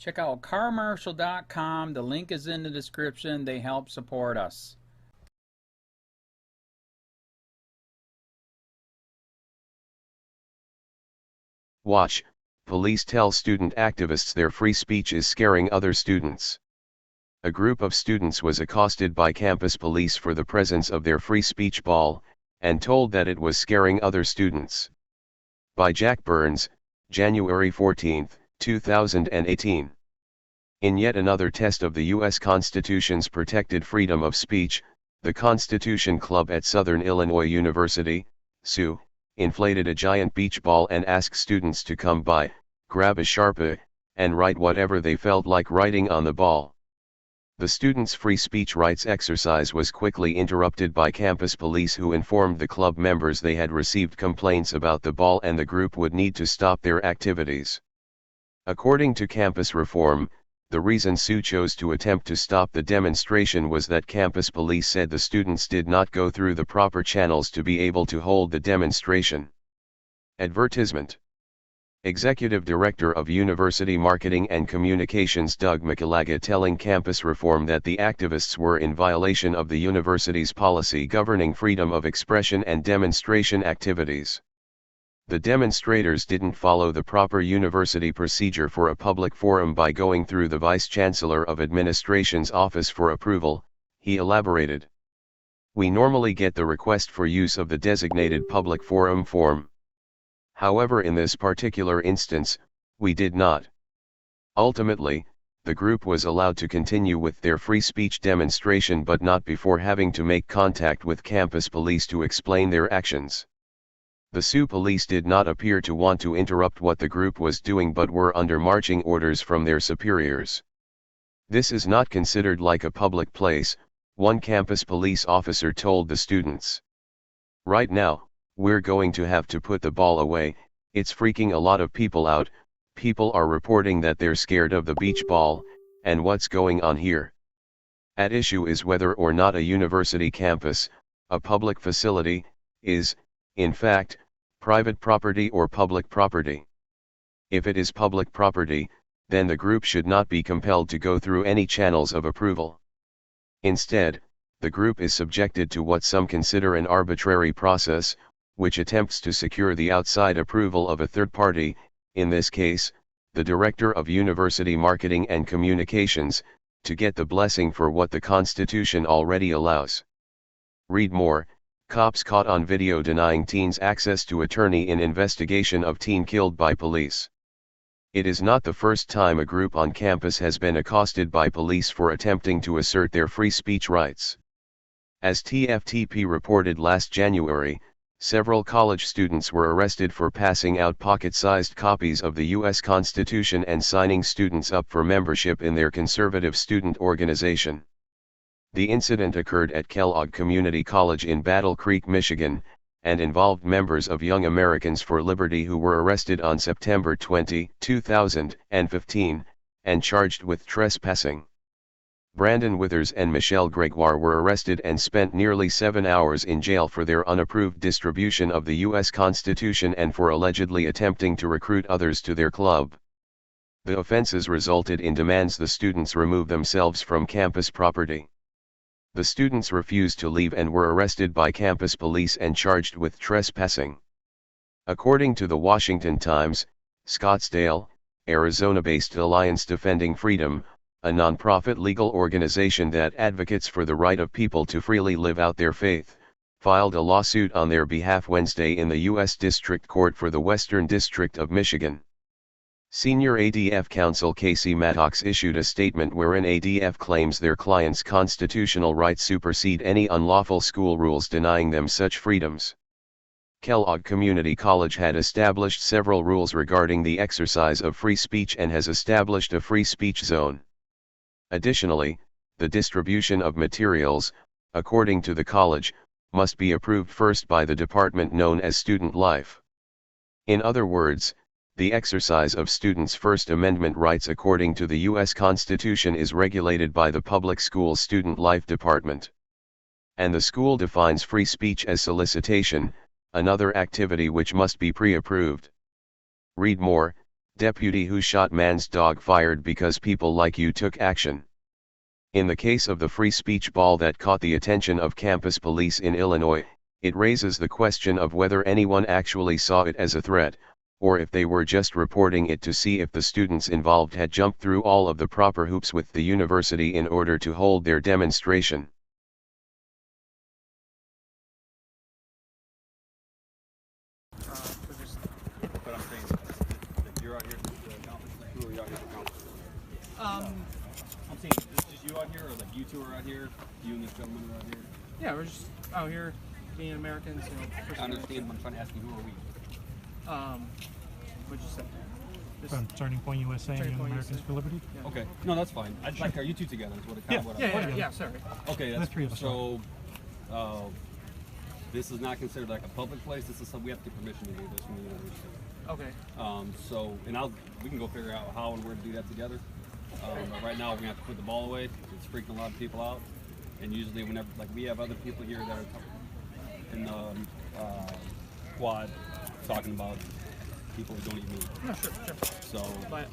Check out carmarshal.com. The link is in the description. They help support us. Watch, police tell student activists their free speech is scaring other students. A group of students was accosted by campus police for the presence of their free speech ball, and told that it was scaring other students. By Jack Burns, January 14, 2018. In yet another test of the U.S. Constitution's protected freedom of speech, the Constitution Club at Southern Illinois University, SU, inflated a giant beach ball and asked students to come by, grab a Sharpie, and write whatever they felt like writing on the ball. The students' free speech rights exercise was quickly interrupted by campus police, who informed the club members they had received complaints about the ball and the group would need to stop their activities. According to Campus Reform, the reason SU chose to attempt to stop the demonstration was that campus police said the students did not go through the proper channels to be able to hold the demonstration. Advertisement. Executive Director of University Marketing and Communications Doug McIlaga telling Campus Reform that the activists were in violation of the university's policy governing freedom of expression and demonstration activities. The demonstrators didn't follow the proper university procedure for a public forum by going through the Vice Chancellor of Administration's office for approval, he elaborated. We normally get the request for use of the designated public forum form. However, in this particular instance, we did not. Ultimately, the group was allowed to continue with their free speech demonstration, but not before having to make contact with campus police to explain their actions. The SU police did not appear to want to interrupt what the group was doing, but were under marching orders from their superiors. This is not considered like a public place, one campus police officer told the students. Right now, we're going to have to put the ball away, it's freaking a lot of people out, people are reporting that they're scared of the beach ball, and what's going on here? At issue is whether or not a university campus, a public facility, is, in fact, private property or public property. If it is public property, then the group should not be compelled to go through any channels of approval. Instead, the group is subjected to what some consider an arbitrary process, which attempts to secure the outside approval of a third party, in this case, the Director of University Marketing and Communications, to get the blessing for what the Constitution already allows. Read more. Cops caught on video denying teens access to attorney in investigation of teen killed by police. It is not the first time a group on campus has been accosted by police for attempting to assert their free speech rights. As TFTP reported last January, several college students were arrested for passing out pocket-sized copies of the U.S. Constitution and signing students up for membership in their conservative student organization. The incident occurred at Kellogg Community College in Battle Creek, Michigan, and involved members of Young Americans for Liberty who were arrested on September 20, 2015, and charged with trespassing. Brandon Withers and Michelle Gregoire were arrested and spent nearly 7 hours in jail for their unapproved distribution of the U.S. Constitution and for allegedly attempting to recruit others to their club. The offenses resulted in demands the students remove themselves from campus property. The students refused to leave and were arrested by campus police and charged with trespassing. According to the Washington Times, Scottsdale, Arizona-based Alliance Defending Freedom, a nonprofit legal organization that advocates for the right of people to freely live out their faith, filed a lawsuit on their behalf Wednesday in the U.S. District Court for the Western District of Michigan. Senior ADF counsel Kasey Maddox issued a statement wherein ADF claims their clients' constitutional rights supersede any unlawful school rules denying them such freedoms. Kellogg Community College had established several rules regarding the exercise of free speech and has established a free speech zone. Additionally, the distribution of materials, according to the college, must be approved first by the department known as Student Life. In other words, the exercise of students' First Amendment rights according to the U.S. Constitution is regulated by the public school's Student Life Department. And the school defines free speech as solicitation, another activity which must be pre-approved. Read more. Deputy who shot man's dog fired because people like you took action. In the case of the free speech ball that caught the attention of campus police in Illinois, it raises the question of whether anyone actually saw it as a threat, or if they were just reporting it to see if the students involved had jumped through all of the proper hoops with the university in order to hold their demonstration. I'm saying, it's just you out here, or like you two are out here, you and this gentleman are out here? Yeah, we're just out here being Americans, you know. I understand, but I'm trying to ask you, who are we? What'd you say? From Turning Point USA Turning and Point Americans USA. for Liberty? Yeah. Okay, no, that's fine. I'd like, are you two together? Is what it kind of what Yeah, sorry. Okay, The three of us. so, this is not considered like a public place. This is something we have to get permission to do this from the university. Okay. So, and we can go figure out how and where to do that together. But right now, we're gonna have to put the ball away. It's freaking a lot of people out. And usually, whenever, like, we have other people here that are in the quad talking about people who don't eat meat. No, sure. So, But,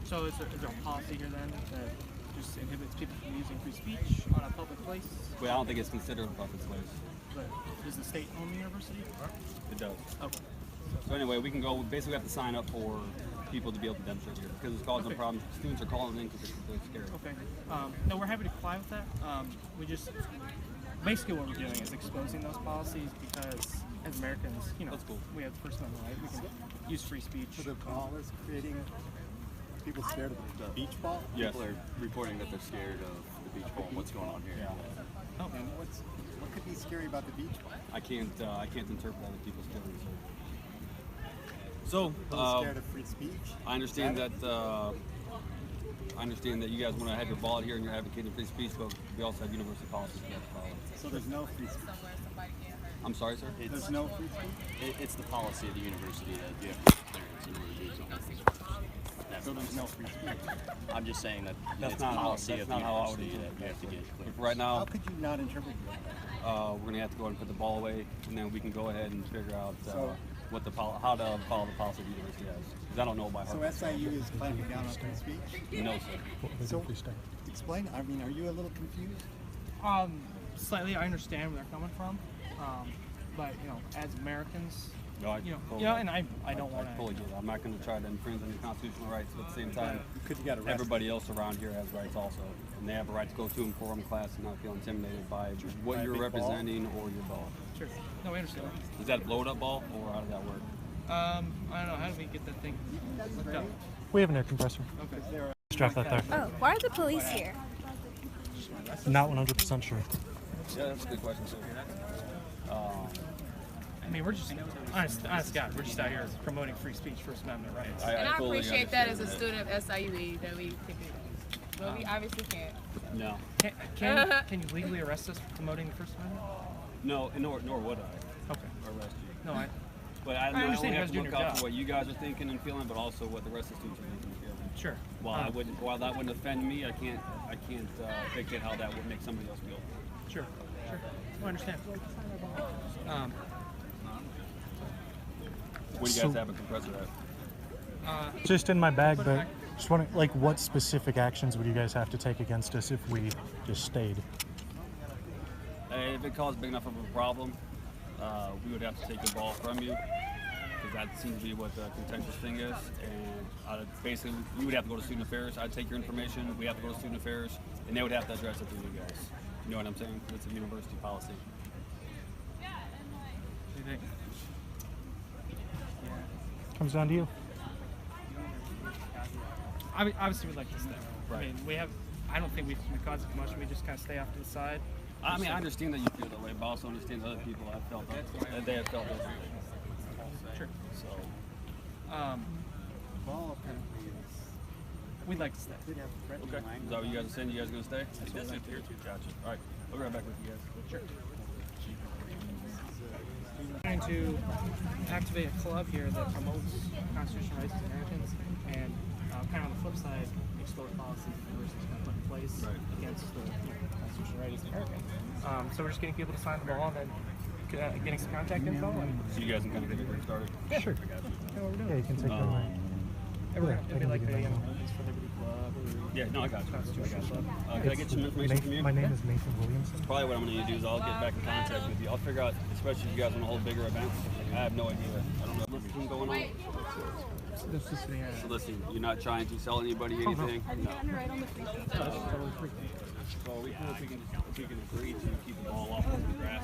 so is there a policy here then that just inhibits people from using free speech on a public place? well, I don't think it's considered a public place. But does the state own the university? It does. Okay. So anyway, we can go. Basically, we have to sign up for people to be able to demonstrate here because it's causing problems. Students are calling in because they're scared. Okay. No, we're happy to comply with that. We just basically what we're doing is exposing those policies because as Americans, you know, That's cool. we have the First Amendment right. We can use free speech. So the ball is creating people scared of the beach ball? Yes. People are reporting that they're scared of the beach ball and what's going on here. Yeah. Oh, And what could be scary about the beach ball? I can't interpret other people's feelings. So, People scared of free speech? I understand that. I understand that you guys want to have your ball here and you're advocating free speech, but we also have university policies we have to follow. So there's no free speech. I'm sorry, sir. There's no free speech? It's the policy of the university that you have to get clearance in order to do something. So there's no free speech. I'm just saying that That's it's not how- policy that's of the not how I would university interpret that you have to get But clearance. right now, How could you not interpret that? we're gonna have to go ahead and put the ball away, and then we can go ahead and figure out So- what how to follow the policy the university has. Because I don't know by heart. So SIU is clamping down on free speech? No, sir. So explain, I mean, are you a little confused? Slightly, I understand where they're coming from, but you know, as Americans, No, I you know, totally- and I don't want I fully get it. I'm not going to try to infringe on your constitutional rights, but at the same time, Could you get arrested? everybody else around here has rights also, and they have a right to go to and from class and not feel intimidated by what By a you're big ball? representing or your ball. Sure. No, I understand. Is that a blow-up ball, or how does that work? I don't know. How do we get that thing hooked up? We have an air compressor. Okay. Strap that there. Oh, why are the police here? Not 100% sure. Yeah, that's a good question, too. I mean, we're just honest God, we're just out here promoting free speech, First Amendment rights. And I fully appreciate that as a understand student of SIUE that we pick it. But we obviously can't. No. Can you legally arrest us for promoting the First Amendment? No, nor would I Okay. arrest you. No, But I understand only you have guys to doing look your out job. for what you guys are thinking and feeling, but also what the rest of the students are thinking and feeling. sure. While that wouldn't offend me, I can't dictate how that would make somebody else feel. Sure. I understand. What do you guys have a compressor at? Just in my bag, but just wondering, like, what specific actions would you guys have to take against us if we just stayed? If it caused big enough of a problem, we would have to take the ball from you, because that seems to be what the contentious thing is. And basically, you would have to go to student affairs. I'd take your information. We have to go to student affairs, and they would have to address it through you guys. You know what I'm saying? It's a university policy. What do you think? Comes down to you. Obviously, we'd like to stay. I mean, I don't think we cause a commotion. We just kind of stay off to the side. I mean, I understand that you feel that way, but I also understand other people have felt that they have felt that. Sure. So, Ball apparently is, We'd like to stay. we'd have threatening okay. Is language. that what you guys are saying? You guys gonna stay? Gotcha. All right. I'll be right back with you guys. Sure. Trying to activate a club here that promotes constitutional rights to Americans, and kind of on the flip side, explore policies the university's going to put in place against the constitutional rights of Americans. So we're just getting people to sign the ball and then getting some contact info. And So you guys can kind of get it started. yeah, sure. Yeah, you can take that away. It'd be like the Olympics for Liberty Club. Or Yeah, no, I got you. Constitution Club. Can I get some information from you? My name is Nathan Williamson. Probably what I'm going to do is I'll get back in contact with you. I'll figure out, especially if you guys want to hold bigger events. I have no idea. I don't know if there's anything going on. This is So listen, you're not trying to sell anybody anything? No. Well, we can agree to keep the ball off of the grass.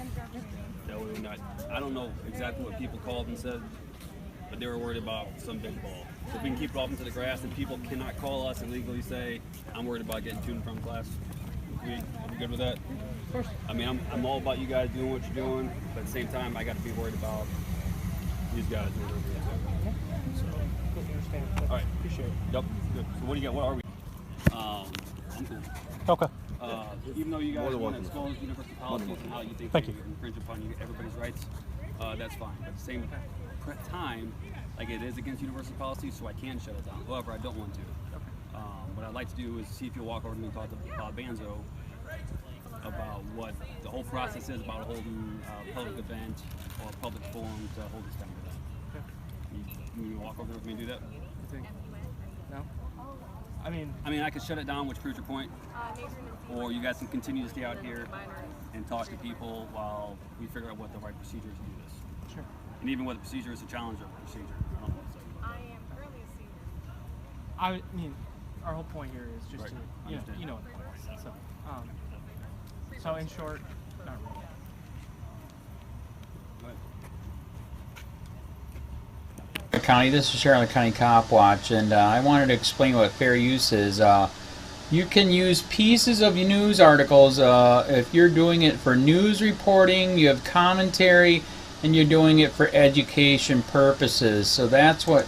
That way we're not, I don't know exactly what people called and said, but they were worried about some big ball. So if we can keep it off into the grass and people cannot call us and legally say, I'm worried about getting to and from class. Are we good with that? Of course. I mean, I'm all about you guys doing what you're doing, but at the same time, I got to be worried about these guys. So, Completely understand. all right. Appreciate it. Yep. Good. So what do you got? What are we? I'm cool. Okay. Even though you guys want to expose university politics and how you think Thank you you. infringe upon everybody's rights, that's fine. But at the same time, like it is against university policy, so I can shut it down. However, I don't want to. What I'd like to do is see if you'll walk over to me and talk to Banzo about what the whole process is about holding a public event or a public forum to hold this kind of event. Can you walk over there with me and do that? You think? No? I mean, I could shut it down, which proves your point, or you guys can continue to stay out here and talk to people while we figure out what the right procedure is to do this. sure. And even what the procedure is to challenge the procedure. I don't know what to say. I am currently a senior. I mean, our whole point here is just Right. to, Understand. you know what the point is. So in short, not really. Go ahead. County, this is Charlotte County Cop Watch, and I wanted to explain what fair use is. You can use pieces of news articles if you're doing it for news reporting, you have commentary, and you're doing it for education purposes. So that's what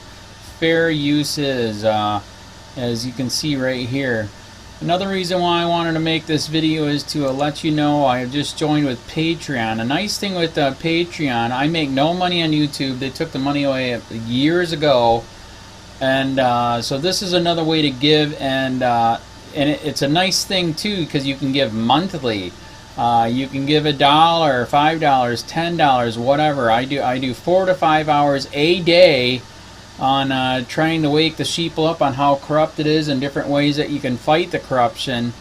fair use is, as you can see right here. Another reason why I wanted to make this video is to let you know I have just joined with Patreon. A nice thing with Patreon, I make no money on YouTube. They took the money away years ago, and so this is another way to give, and it's a nice thing too because you can give monthly. You can give $1, $5, $10, whatever. I do 4 to 5 hours a day on trying to wake the sheeple up on how corrupt it is and different ways that you can fight the corruption.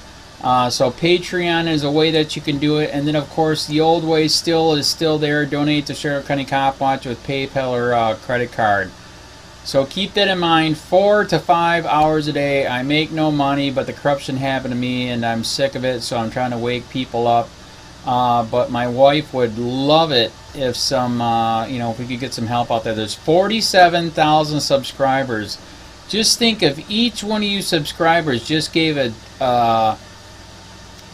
So Patreon is a way that you can do it, and then of course the old way is still there. Donate to Sheriff County Cop Watch with PayPal or credit card. So keep that in mind. 4 to 5 hours a day. I make no money, but the corruption happened to me and I'm sick of it, so I'm trying to wake people up. But my wife would love it if if we could get some help out there. There's 47,000 subscribers. Just think if each one of you subscribers just gave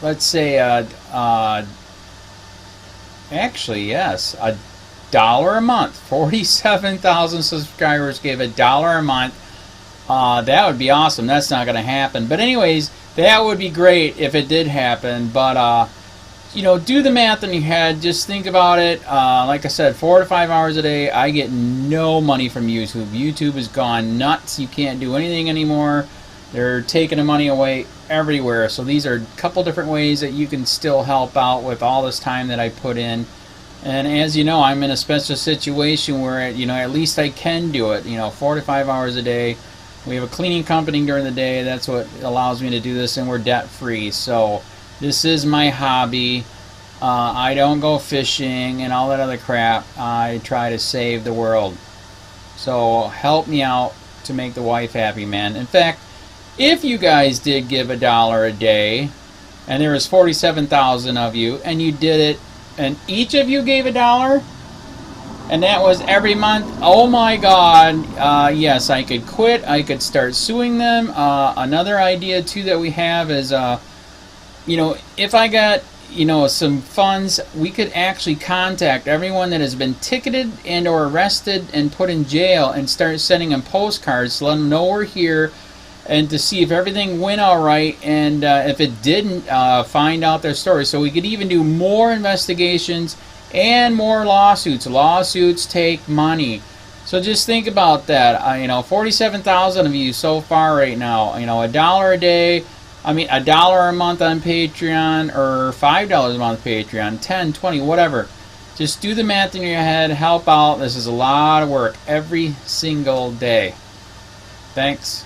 let's say actually yes, $1 a month. 47,000 subscribers gave $1 a month. That would be awesome. That's not going to happen. But anyways, that would be great if it did happen. But do the math in your head. Just think about it. Like I said, 4 to 5 hours a day. I get no money from YouTube. YouTube has gone nuts. You can't do anything anymore. They're taking the money away everywhere. So these are a couple different ways that you can still help out with all this time that I put in. And as you know, I'm in a special situation where at least I can do it. 4 to 5 hours a day. We have a cleaning company during the day. That's what allows me to do this, and we're debt free. So this is my hobby. I don't go fishing and all that other crap. I try to save the world. So help me out to make the wife happy, man. In fact, if you guys did give $1 a day, and there was 47,000 of you, and you did it, and each of you gave $1, and that was every month, oh my God, yes, I could quit. I could start suing them. Another idea too that we have is if I got some funds, we could actually contact everyone that has been ticketed and or arrested and put in jail and start sending them postcards to let them know we're here, and to see if everything went all right, and if it didn't, find out their story. So we could even do more investigations and more lawsuits. Lawsuits take money. So just think about that. 47,000 of you so far right now. $1 a day. $1 a month on Patreon, or $5 a month Patreon, 10, 20, whatever. Just do the math in your head, help out. This is a lot of work every single day. Thanks.